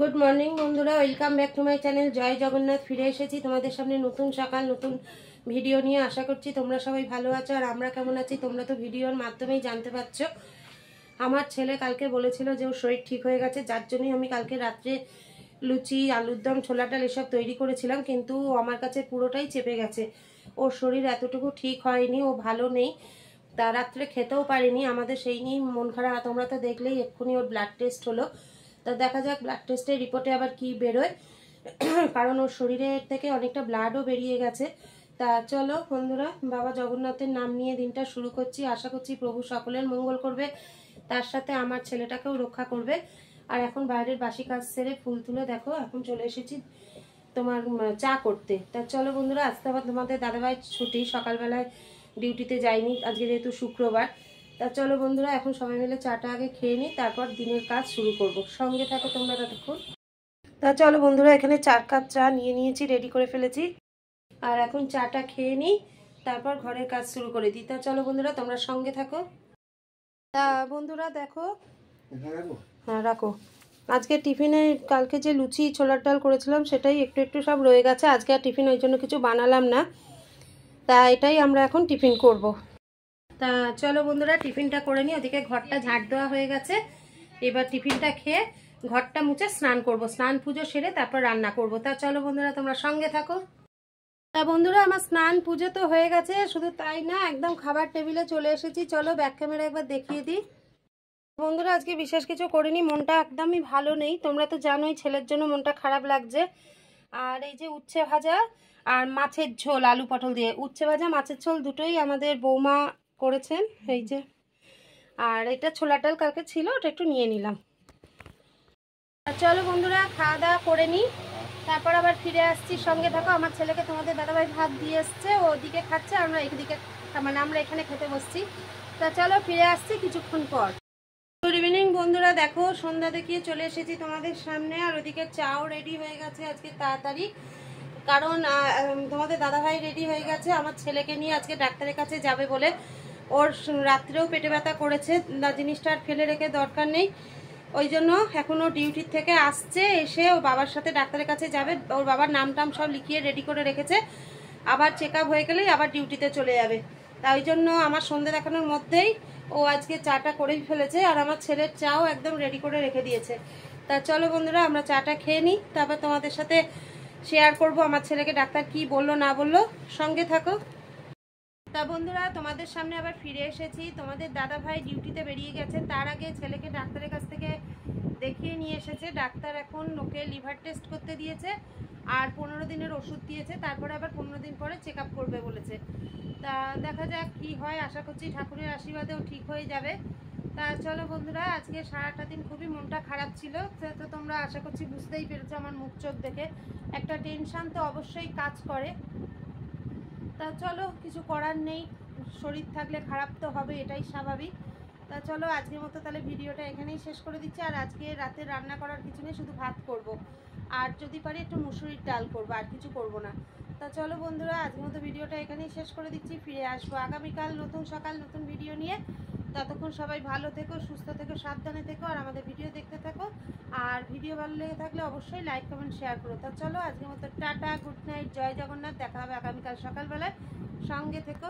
Good morning বন্ধুরা, welcome back to my channel জয় জগন্নাথ। ফিরে এসেছি তোমাদের সামনে নতুন সকাল নতুন ভিডিও নিয়ে। আশা করছি তোমরা সবাই ভালো আছো, আর আমরা কেমন আছি তোমরা তো ভিডিওর মাধ্যমেই জানতে পারছো। আমার ছেলে কালকে বলেছিল যে ওর শরীর ঠিক হয়ে গেছে, যার জন্যই আমি কালকে রাত্রে লুচি, আলুর দম, ছোলা ডাল এসব তৈরি করেছিলাম, কিন্তু আমার কাছে পুরোটাই চেপে গেছে। ওর শরীর এতটুকু ঠিক হয়নি, ও ভালো নেই, তা রাত্রে খেতেও পারিনি। আমাদের সেই নিয়েই মন খারাপ। তোমরা তো দেখলেই এক্ষুনি ওর ব্লাড টেস্ট হলো, তা দেখা যাক ব্লাড টেস্টের রিপোর্টে আবার কি বেরোয়, কারণ ওর শরীরের থেকে অনেকটা ব্লাডও বেরিয়ে গেছে। তা চলো বন্ধুরা, বাবা জগন্নাথের নাম নিয়ে দিনটা শুরু করছি। আশা করছি প্রভু সকলের মঙ্গল করবে, তার সাথে আমার ছেলেটাকেও রক্ষা করবে। আর এখন বাইরের বাসি কাজ সেরে ফুল তুলে দেখো এখন চলে এসেছি তোমার চা করতে। তা চলো বন্ধুরা, আজকে আবার তোমাদের দাদাভাই ছুটি, সকালবেলায় ডিউটিতে যাইনি আজকে যেহেতু শুক্রবার। তা চলো বন্ধুরা, এখন সবাই মিলে চাটা আগে খেয়ে নিই, তারপর দিনের কাজ শুরু করব। সঙ্গে থাকো তোমরা ততক্ষণ। তা চলো বন্ধুরা, এখানে 4 কাপ চা নিয়ে নিয়েছি, রেডি করে ফেলেছি। আর এখন চাটা খেয়ে নিই, তারপর ঘরের কাজ শুরু করে দিই। তা চলো বন্ধুরা, তোমরা সঙ্গে থাকো। তা বন্ধুরা দেখো, হ্যাঁ রাখো। আজকে টিফিনে কালকে যে লুচি ছোলার ডাল করেছিলাম সেটাই একটু একটু সব রয়ে গেছে। আজকে আর টিফিন ওই জন্য কিছু বানালাম না, তা এটাই আমরা এখন টিফিন করব। তা চলো বন্ধুরা, টিফিনটা করে নিই। ওদিকে ঘরটা ঝাড় দেওয়া হয়ে গেছে, এবার টিফিনটা খেয়ে ঘরটা মুছে স্নান করব, স্নান পুজো সেরে তারপর রান্না করব। তা চলো বন্ধুরা, তোমরা সঙ্গে থাকো। তা বন্ধুরা, আমার স্নান পুজো তো হয়ে গেছে, শুধু তাই না একদম খাবার টেবিলে চলে এসেছি। চলো ব্যাক ক্যামেরা একবার দেখিয়ে দিই। বন্ধুরা, আজকে বিশেষ কিছু করিনি, মনটা একদমই ভালো নেই। তোমরা তো জানোই ছেলের জন্য মনটা খারাপ লাগছে। আর এই যে উচ্ছে ভাজা আর মাছের ঝোল, আলু পটল দিয়ে উচ্ছে ভাজা মাছের ঝোল দুটোই আমাদের বৌমা করেছেন, এই যে। আর এটা ছোলা ডাল কালকে ছিল, ওটা একটু নিয়ে নিলাম। চলো বন্ধুরা, খাওয়া দাওয়া করে নিই, তারপর আবার ফিরে আসছি। সঙ্গে থাকো। আমার ছেলেকে তোমাদের দাদাভাই ভাত দিয়ে এসছে, ও ওদিকে খাচ্ছে, আমরা এইদিকে মানে আমরা এখানে খেতে বসছি। তা চলো ফিরে আসছি কিছুক্ষণ পর। গুড ইভিনিং বন্ধুরা, দেখো সন্ধ্যা দেখিয়ে চলে এসেছি তোমাদের সামনে। আর ওদিকে চাও রেডি হয়ে গেছে আজকে তাড়াতাড়ি, কারণ তোমাদের দাদাভাই রেডি হয়ে গেছে আমার ছেলেকে নিয়ে আজকে ডাক্তারের কাছে যাবে বলে। ওর রাত্রেও পেটে ব্যথা করেছে, জিনিসটা আর ফেলে রেখে দরকার নেই, ওই জন্য এখনও ডিউটির থেকে আসছে, এসে ও বাবার সাথে ডাক্তারের কাছে যাবে। ওর বাবার নাম টাম সব লিখিয়ে রেডি করে রেখেছে, আবার চেক আপ হয়ে গেলেই আবার ডিউটিতে চলে যাবে। তাই জন্য আমার সন্ধ্যে দেখানোর মধ্যেই ও আজকে চাটা করেই ফেলেছে, আর আমার ছেলের চাও একদম রেডি করে রেখে দিয়েছে। তা চলো বন্ধুরা, আমরা চাটা খেয়ে নিই, তারপর তোমাদের সাথে শেয়ার করব আমার ছেলেকে ডাক্তার কি বললো না বললো। সঙ্গে থাকো। তা বন্ধুরা, তোমাদের সামনে আবার ফিরে এসেছি। তোমাদের দাদা ভাই ডিউটিতে বেরিয়ে গেছে, তার আগে ছেলেকে ডাক্তারের কাছ থেকে দেখিয়ে নিয়ে এসেছে। ডাক্তার এখন ওকে লিভার টেস্ট করতে দিয়েছে, আর 15 দিনের ওষুধ দিয়েছে, তারপরে আবার 15 দিন পরে চেক আপ করবে বলেছে। তা দেখা যাক কি হয়, আশা করছি ঠাকুরের আশীর্বাদেও ঠিক হয়ে যাবে। তা চলো বন্ধুরা, আজকে সারাটা দিন খুবই মনটা খারাপ ছিল, তো তোমরা আশা করছি বুঝতেই পেরেছো আমার মুখ চোখ দেখে। একটা টেনশন তো অবশ্যই কাজ করে। তা চলো, কিছু করার নেই, শরীর থাকলে খারাপ তো হবে, এটাই স্বাভাবিক। তা চলো আজকের মতো তাহলে ভিডিওটা এখানেই শেষ করে দিচ্ছি। আর আজকে রাতে রান্না করার কিছু নেই, শুধু ভাত করব, আর যদি পারি একটু মুসুরির ডাল করবো, আর কিছু করব না। তা চলো বন্ধুরা, আজকের মতো ভিডিওটা এখানেই শেষ করে দিচ্ছি। ফিরে আসবো আগামীকাল নতুন সকাল নতুন ভিডিও নিয়ে। ততক্ষণ সবাই ভালো থেকো, সুস্থ থেকো, সাবধানে থেকো, আর আমাদের ভিডিও দেখতে থাকো। আর ভিডিও ভালো লেগে থাকলে অবশ্যই লাইক কমেন্ট শেয়ার করো। তা চলো আজকের মতো টাটা, গুড নাইট, জয় জগন্নাথ। দেখা হবে আগামীকাল সকালবেলায়। সঙ্গে থেকো।